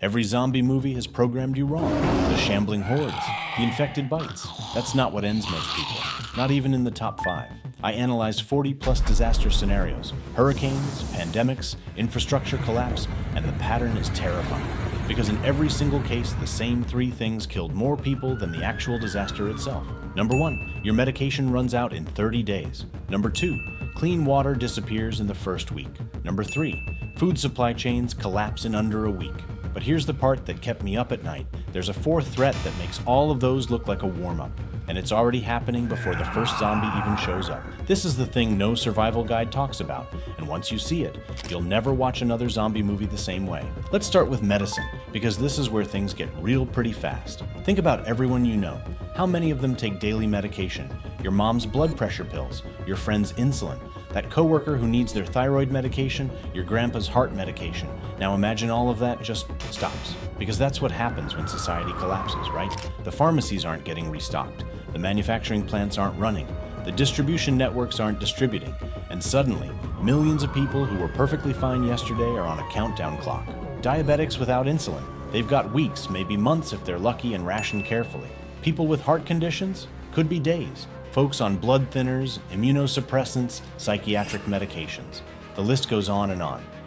Every zombie movie has programmed you wrong. The shambling hordes, the infected bites. That's not what ends most people, not even in the top 5. I analyzed 40-plus disaster scenarios, hurricanes, pandemics, infrastructure collapse, and the pattern is terrifying. Because in every single case, the same 3 things killed more people than the actual disaster itself. Number 1, your medication runs out in 30 days. Number 2, clean water disappears in the first week. Number 3, food supply chains collapse in under a week. But here's the part that kept me up at night. There's a 4th threat that makes all of those look like a warm-up. And it's already happening before the first zombie even shows up. This is the thing no survival guide talks about, and once you see it, you'll never watch another zombie movie the same way. Let's start with medicine, because this is where things get real pretty fast. Think about everyone you know. How many of them take daily medication? Your mom's blood pressure pills, your friend's insulin, that coworker who needs their thyroid medication, your grandpa's heart medication. Now imagine all of that just stops. Because that's what happens when society collapses, right? The pharmacies aren't getting restocked. The manufacturing plants aren't running. The distribution networks aren't distributing. And suddenly, millions of people who were perfectly fine yesterday are on a countdown clock. Diabetics without insulin. They've got weeks, maybe months if they're lucky and ration carefully. People with heart conditions? Could be days. Folks on blood thinners, immunosuppressants, psychiatric medications. The list goes on.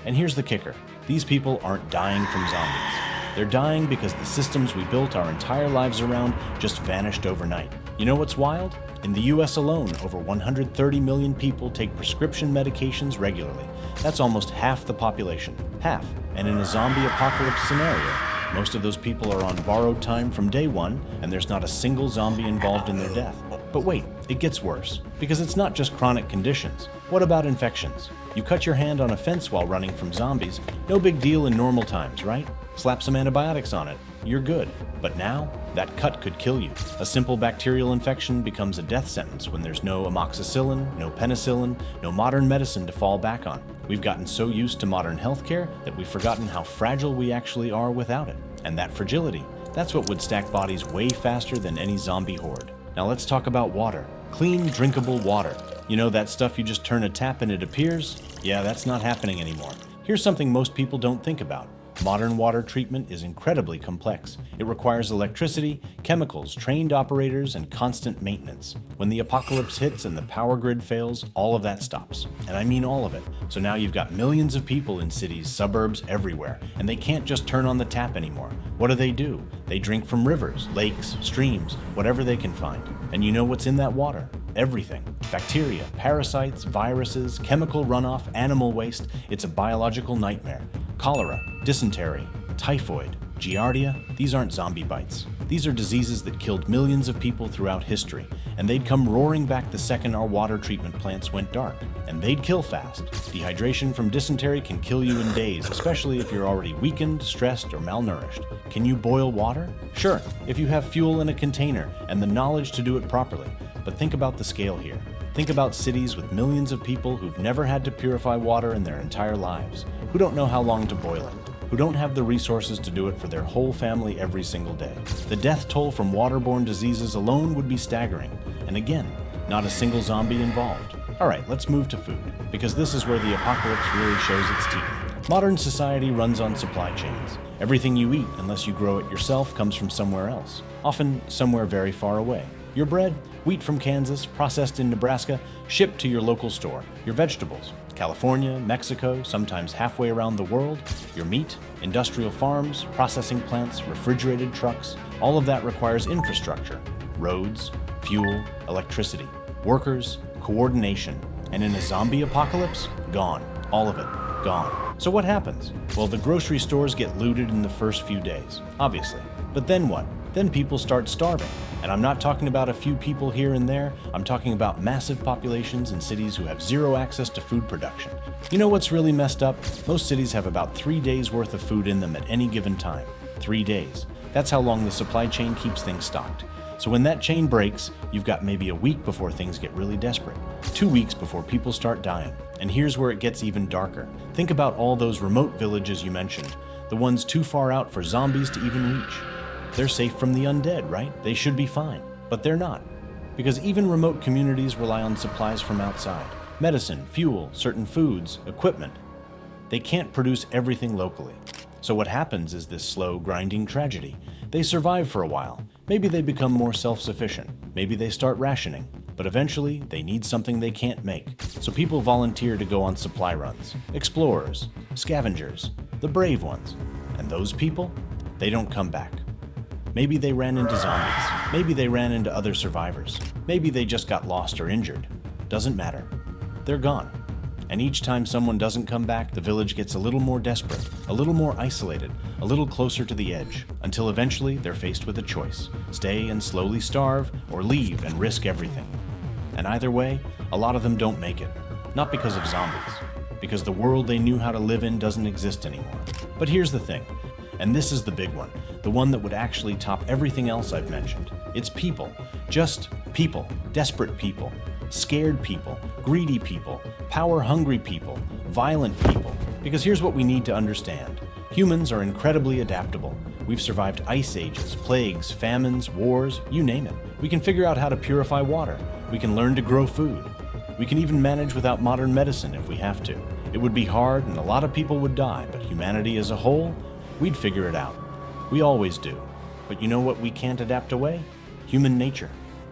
And here's the kicker. These people aren't dying from zombies. They're dying because the systems we built our entire lives around just vanished overnight. You know what's wild? In the US alone, over 130 million people take prescription medications regularly. That's almost half the population. Half. And in a zombie apocalypse scenario, most of those people are on borrowed time from day one, and there's not a single zombie involved in their death. But wait, it gets worse, because it's not just chronic conditions. What about infections? You cut your hand on a fence while running from zombies, no big deal in normal times, right? Slap some antibiotics on it, you're good. But now, that cut could kill you. A simple bacterial infection becomes a death sentence when there's no amoxicillin, no penicillin, no modern medicine to fall back on. We've gotten so used to modern healthcare that we've forgotten how fragile we actually are without it. And that fragility, that's what would stack bodies way faster than any zombie horde. Now let's talk about water. Clean, drinkable water. You know that stuff you just turn a tap and it appears? Yeah, that's not happening anymore. Here's something most people don't think about. Modern water treatment is incredibly complex. It requires electricity, chemicals, trained operators, and constant maintenance. When the apocalypse hits and the power grid fails, all of that stops. And I mean all of it. So now you've got millions of people in cities, suburbs, everywhere, and they can't just turn on the tap anymore. What do? They drink from rivers, lakes, streams, whatever they can find. And you know what's in that water? Everything. Bacteria, parasites, viruses, chemical runoff, animal waste. It's a biological nightmare. Cholera, dysentery, typhoid, giardia, these aren't zombie bites. These are diseases that killed millions of people throughout history, and they'd come roaring back the second our water treatment plants went dark. And they'd kill fast. Dehydration from dysentery can kill you in days, especially if you're already weakened, stressed, or malnourished. Can you boil water? Sure, if you have fuel in a container and the knowledge to do it properly. But think about the scale here. Think about cities with millions of people who've never had to purify water in their entire lives, who don't know how long to boil it, who don't have the resources to do it for their whole family every single day. The death toll from waterborne diseases alone would be staggering. And again, not a single zombie involved. All right, let's move to food, because this is where the apocalypse really shows its teeth. Modern society runs on supply chains. Everything you eat, unless you grow it yourself, comes from somewhere else, often somewhere very far away. Your bread, wheat from Kansas, processed in Nebraska, shipped to your local store. Your vegetables, California, Mexico, sometimes halfway around the world. Your meat, industrial farms, processing plants, refrigerated trucks. All of that requires infrastructure, roads, fuel, electricity, workers, coordination. And in a zombie apocalypse, gone. All of it, gone. So what happens? Well, the grocery stores get looted in the first few days, obviously. But then what? Then people start starving. And I'm not talking about a few people here and there, I'm talking about massive populations in cities who have zero access to food production. You know what's really messed up? Most cities have about 3 days worth of food in them at any given time. 3 days. That's how long the supply chain keeps things stocked. So when that chain breaks, you've got maybe a week before things get really desperate. 2 weeks before people start dying. And here's where it gets even darker. Think about all those remote villages you mentioned, the ones too far out for zombies to even reach. They're safe from the undead, right? They should be fine. But they're not. Because even remote communities rely on supplies from outside. Medicine, fuel, certain foods, equipment. They can't produce everything locally. So what happens is this slow, grinding tragedy. They survive for a while. Maybe they become more self-sufficient. Maybe they start rationing. But eventually, they need something they can't make. So people volunteer to go on supply runs. Explorers, scavengers, the brave ones. And those people, they don't come back. Maybe they ran into zombies. Maybe they ran into other survivors. Maybe they just got lost or injured. Doesn't matter. They're gone. And each time someone doesn't come back, the village gets a little more desperate, a little more isolated, a little closer to the edge, until eventually they're faced with a choice: stay and slowly starve, or leave and risk everything. And either way, a lot of them don't make it. Not because of zombies, because the world they knew how to live in doesn't exist anymore. But here's the thing, and this is the big one, the one that would actually top everything else I've mentioned. It's people. Just people. Desperate people. Scared people. Greedy people. Power-hungry people. Violent people. Because here's what we need to understand. Humans are incredibly adaptable. We've survived ice ages, plagues, famines, wars, you name it. We can figure out how to purify water. We can learn to grow food. We can even manage without modern medicine if we have to. It would be hard and a lot of people would die, but humanity as a whole, we'd figure it out. We always do. But you know what we can't adapt away? Human nature.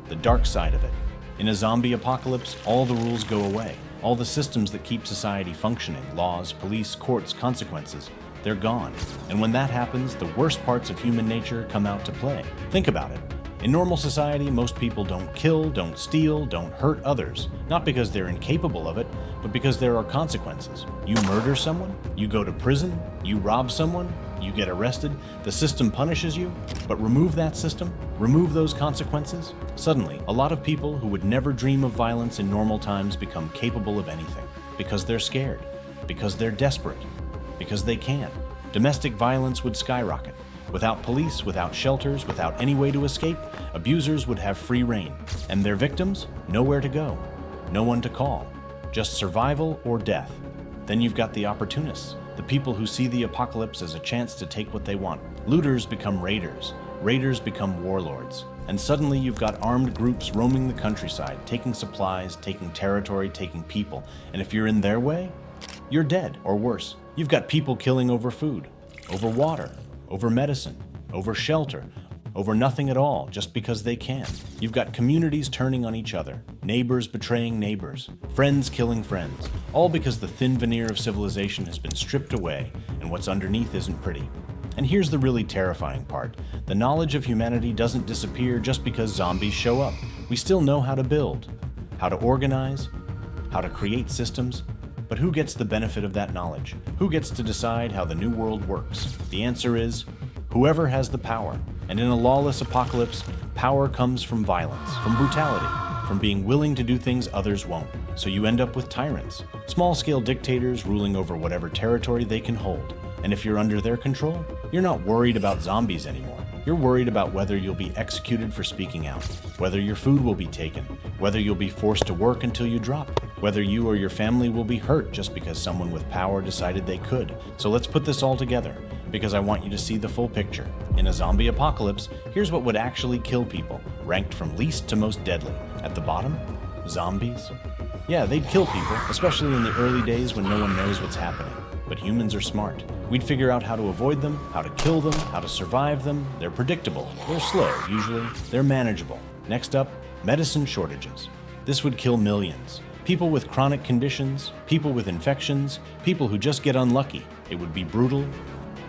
The dark side of it. In a zombie apocalypse, all the rules go away. All the systems that keep society functioning, laws, police, courts, consequences, they're gone. And when that happens, the worst parts of human nature come out to play. Think about it. In normal society, most people don't kill, don't steal, don't hurt others. Not because they're incapable of it, but because there are consequences. You murder someone, you go to prison, you rob someone, you get arrested, the system punishes you. But remove that system, remove those consequences, suddenly, a lot of people who would never dream of violence in normal times become capable of anything. Because they're scared, because they're desperate, because they can. Domestic violence would skyrocket. Without police, without shelters, without any way to escape, abusers would have free rein. And their victims, nowhere to go, no one to call, just survival or death. Then you've got the opportunists, the people who see the apocalypse as a chance to take what they want. Looters become raiders, raiders become warlords. And suddenly you've got armed groups roaming the countryside, taking supplies, taking territory, taking people. And if you're in their way, you're dead, or worse. You've got people killing over food, over water, over medicine, over shelter, over nothing at all, just because they can. You've got communities turning on each other, neighbors betraying neighbors, friends killing friends, all because the thin veneer of civilization has been stripped away, and what's underneath isn't pretty. And here's the really terrifying part. The knowledge of humanity doesn't disappear just because zombies show up. We still know how to build, how to organize, how to create systems. But who gets the benefit of that knowledge? Who gets to decide how the new world works? The answer is whoever has the power. And in a lawless apocalypse, power comes from violence, from brutality, from being willing to do things others won't. So you end up with tyrants, small-scale dictators ruling over whatever territory they can hold. And if you're under their control, you're not worried about zombies anymore. You're worried about whether you'll be executed for speaking out, whether your food will be taken, whether you'll be forced to work until you drop, whether you or your family will be hurt just because someone with power decided they could. So let's put this all together, because I want you to see the full picture. In a zombie apocalypse, here's what would actually kill people, ranked from least to most deadly. At the bottom, zombies. Yeah, they'd kill people, especially in the early days when no one knows what's happening. But humans are smart. We'd figure out how to avoid them, how to kill them, how to survive them. They're predictable. They're slow, usually. They're manageable. Next up, medicine shortages. This would kill millions. People with chronic conditions, people with infections, people who just get unlucky. It would be brutal,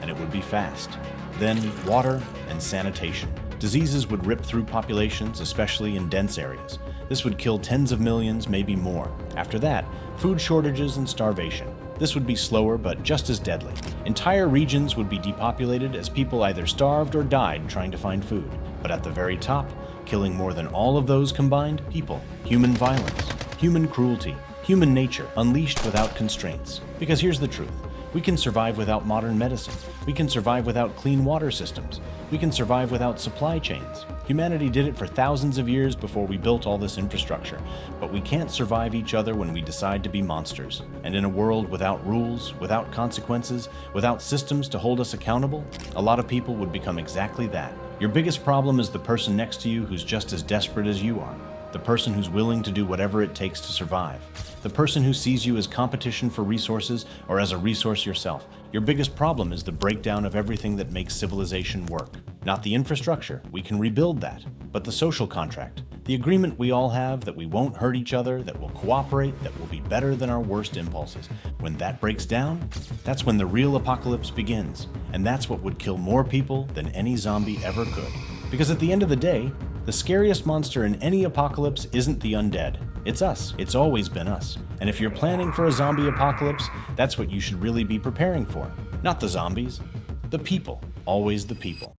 and it would be fast. Then, water and sanitation. Diseases would rip through populations, especially in dense areas. This would kill tens of millions, maybe more. After that, food shortages and starvation. This would be slower, but just as deadly. Entire regions would be depopulated as people either starved or died trying to find food. But at the very top, killing more than all of those combined, people, human violence, human cruelty, human nature unleashed without constraints. Because here's the truth. We can survive without modern medicine. We can survive without clean water systems. We can survive without supply chains. Humanity did it for thousands of years before we built all this infrastructure. But we can't survive each other when we decide to be monsters. And in a world without rules, without consequences, without systems to hold us accountable, a lot of people would become exactly that. Your biggest problem is the person next to you who's just as desperate as you are. the person who's willing to do whatever it takes to survive, the person who sees you as competition for resources or as a resource yourself. Your biggest problem is the breakdown of everything that makes civilization work. Not the infrastructure, we can rebuild that, but the social contract, the agreement we all have that we won't hurt each other, that we'll cooperate, that will be better than our worst impulses. When that breaks down, that's when the real apocalypse begins, and that's what would kill more people than any zombie ever could. Because at the end of the day, the scariest monster in any apocalypse isn't the undead. It's us. It's always been us. And if you're planning for a zombie apocalypse, that's what you should really be preparing for. Not the zombies, the people. Always the people.